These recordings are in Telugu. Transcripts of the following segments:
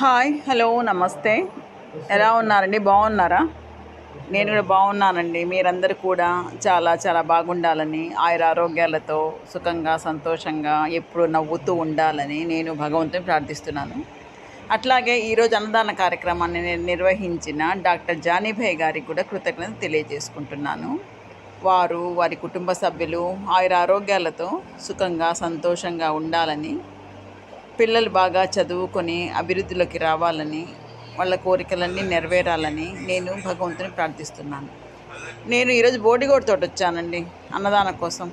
హాయ్, హలో, నమస్తే. ఎలా ఉన్నారండి? బాగున్నారా? నేను కూడా బాగున్నానండి. మీరందరూ కూడా చాలా చాలా బాగుండాలని, ఆయురారోగ్యాలతో సుఖంగా సంతోషంగా ఎప్పుడు నవ్వుతూ ఉండాలని నేను భగవంతుని ప్రార్థిస్తున్నాను. అట్లాగే ఈరోజు అన్నదాన కార్యక్రమాన్ని నేను నిర్వహించిన డాక్టర్ జానీభాయ్ గారికి కూడా కృతజ్ఞత తెలియజేసుకుంటున్నాను. వారు వారి కుటుంబ సభ్యులు ఆయురారోగ్యాలతో సుఖంగా సంతోషంగా ఉండాలని, పిల్లలు బాగా చదువుకొని అభివృద్ధిలోకి రావాలని, వాళ్ళ కోరికలన్నీ నెరవేరాలని నేను భగవంతుని ప్రార్థిస్తున్నాను. నేను ఈరోజు బోడిగోడు తోట వచ్చానండి అన్నదానం కోసం.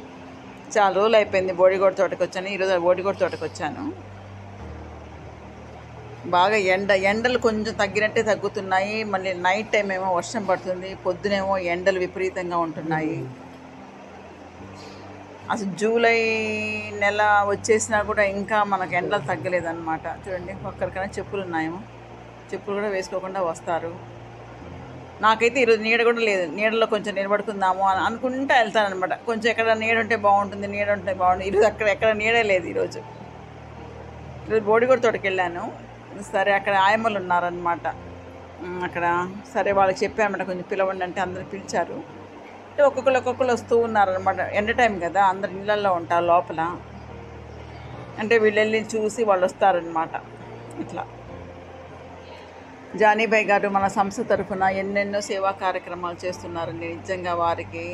చాలా రోజులు అయిపోయింది బోడిగోడు తోటకు వచ్చాను. ఈరోజు బోడిగోడు తోటకు వచ్చాను. బాగా ఎండలు కొంచెం తగ్గినట్టే తగ్గుతున్నాయి. మళ్ళీ నైట్ టైం ఏమో వర్షం పడుతుంది, పొద్దునేమో ఎండలు విపరీతంగా ఉంటున్నాయి. అసలు జూలై నెల వచ్చేసినా కూడా ఇంకా మనకు ఎండలు తగ్గలేదన్నమాట. చూడండి, ఒక్కరికైనా చెప్పులు ఉన్నాయేమో, చెప్పులు కూడా వేసుకోకుండా వస్తారు. నాకైతే ఈరోజు నీడ కూడా లేదు. నీడలో కొంచెం నిలబడుకుందాము అని అనుకుంటా వెళ్తానమాట. కొంచెం ఎక్కడ నీడ ఉంటే బాగుంటుంది, నీడ ఉంటే బాగుంటుంది. ఈరోజు ఎక్కడ నీడే లేదు. ఈరోజు బోడిగోడు తోటకి వెళ్ళాను. సరే, అక్కడ ఆయమ్మలు ఉన్నారనమాట. అక్కడ సరే వాళ్ళకి చెప్పానమాట, కొంచెం పిలవండి అంటే అందరూ పిలిచారు. అంటే ఒక్కొక్కరు వస్తూ ఉన్నారనమాట. ఎండ టైం కదా, అందరు ఇళ్ళల్లో ఉంటారు లోపల. అంటే వీళ్ళు వెళ్ళి చూసి వాళ్ళు వస్తారనమాట. ఇట్లా జానీభాయ్ గారు మన సంస్థ తరఫున ఎన్నెన్నో సేవా కార్యక్రమాలు చేస్తున్నారండి. నిజంగా వారికి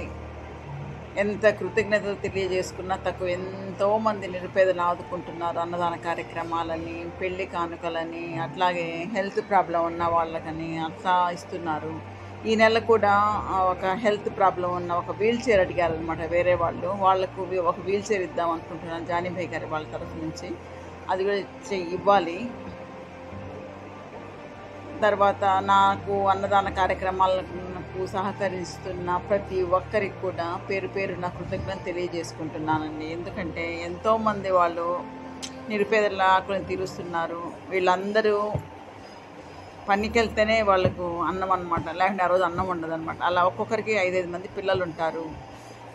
ఎంత కృతజ్ఞతలు తెలియజేసుకున్నా తక్కువ. ఎంతోమంది నిరుపేదలు ఆదుకుంటున్నారు. అన్నదాన కార్యక్రమాలని, పెళ్లి కానుకలని, అట్లాగే హెల్త్ ప్రాబ్లం ఉన్న వాళ్ళకని అట్లా ఇస్తున్నారు. ఈ నెల కూడా ఒక హెల్త్ ప్రాబ్లం ఉన్న ఒక వీల్ చైర్ అడిగారనమాట వేరే వాళ్ళు. వాళ్ళకు ఒక వీల్ చైర్ ఇద్దాం అనుకుంటున్నాను జానీభాయ్ గారి వాళ్ళ తరఫు నుంచి. అది కూడా ఇవ్వాలి. తర్వాత నాకు అన్నదాన కార్యక్రమాలకు సహకరిస్తున్న ప్రతి ఒక్కరికి కూడా పేరు పేరు నా కృతజ్ఞత తెలియజేసుకుంటున్నానండి. ఎందుకంటే ఎంతోమంది వాళ్ళు నిరుపేదల ఆకులను తీరుస్తున్నారు. వీళ్ళందరూ పనికి వెళ్తేనే వాళ్ళకు అన్నం అనమాట, లేకుంటే ఆ రోజు అన్నం ఉండదు అనమాట. అలా ఒక్కొక్కరికి 5-5 మంది పిల్లలు ఉంటారు.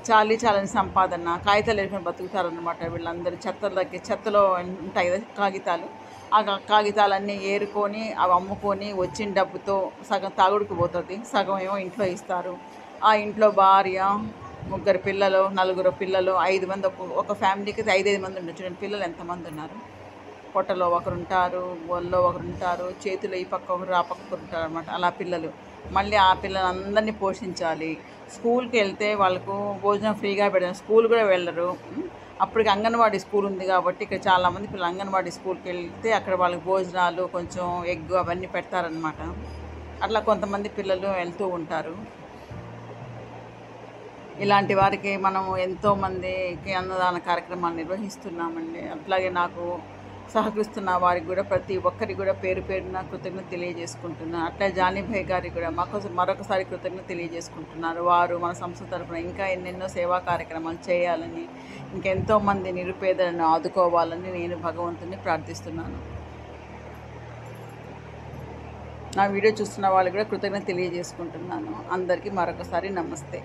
చాలని సంపాదన, కాగితాలు వేసుకొని బతుకుతారనమాట. వీళ్ళందరూ చెత్తలో ఉంటాయి కదా కాగితాలు. ఆ కాగితాలన్నీ ఏరుకొని అవి అమ్ముకొని వచ్చిన డబ్బుతో సగం తాగుడుకు పోతుంది, సగం ఏమో ఇంట్లో ఇస్తారు. ఆ ఇంట్లో భార్య, 3 పిల్లలు, 4 పిల్లలు, 5 మంది, ఒక ఫ్యామిలీకి 5-5 మంది ఉండొచ్చు. చూడండి పిల్లలు ఎంతమంది ఉన్నారు. పొట్టలో ఒకరు ఉంటారు, ఒళ్ళో ఒకరు ఉంటారు, చేతిలో ఈ పక్క ఒకరు ఆ పక్క ఒకరు ఉంటారు అనమాట. అలా పిల్లలు. మళ్ళీ ఆ పిల్లలందరినీ పోషించాలి. స్కూల్కి వెళ్తే వాళ్ళకు భోజనం ఫ్రీగా పెడతారు. స్కూల్ కూడా వెళ్ళరు. అప్పటికి అంగన్వాడీ స్కూల్ ఉంది కాబట్టి ఇక్కడ చాలామంది పిల్లలు అంగన్వాడీ స్కూల్కి వెళ్తే అక్కడ వాళ్ళకి భోజనాలు, కొంచెం ఎగ్ అవన్నీ పెడతారనమాట. అట్లా కొంతమంది పిల్లలు వెళ్తూ ఉంటారు. ఇలాంటి వారికి మనము ఎంతోమందికి అన్నదాన కార్యక్రమాలు నిర్వహిస్తున్నామండి. అట్లాగే నాకు సహకరిస్తున్న వారికి కూడా ప్రతి ఒక్కరికి కూడా పేరు పేరున కృతజ్ఞత తెలియజేసుకుంటున్నాను. అట్లా జానీభాయ్ గారికి కూడా మరొకసారి కృతజ్ఞత తెలియజేసుకుంటున్నారు. వారు మన సంస్థ తరఫున ఇంకా ఎన్నెన్నో సేవా కార్యక్రమాలు చేయాలని, ఇంకెంతోమంది నిరుపేదలను ఆదుకోవాలని నేను భగవంతుని ప్రార్థిస్తున్నాను. నా వీడియో చూస్తున్న వాళ్ళకి కూడా కృతజ్ఞత తెలియజేసుకుంటున్నాను. అందరికీ మరొకసారి నమస్తే.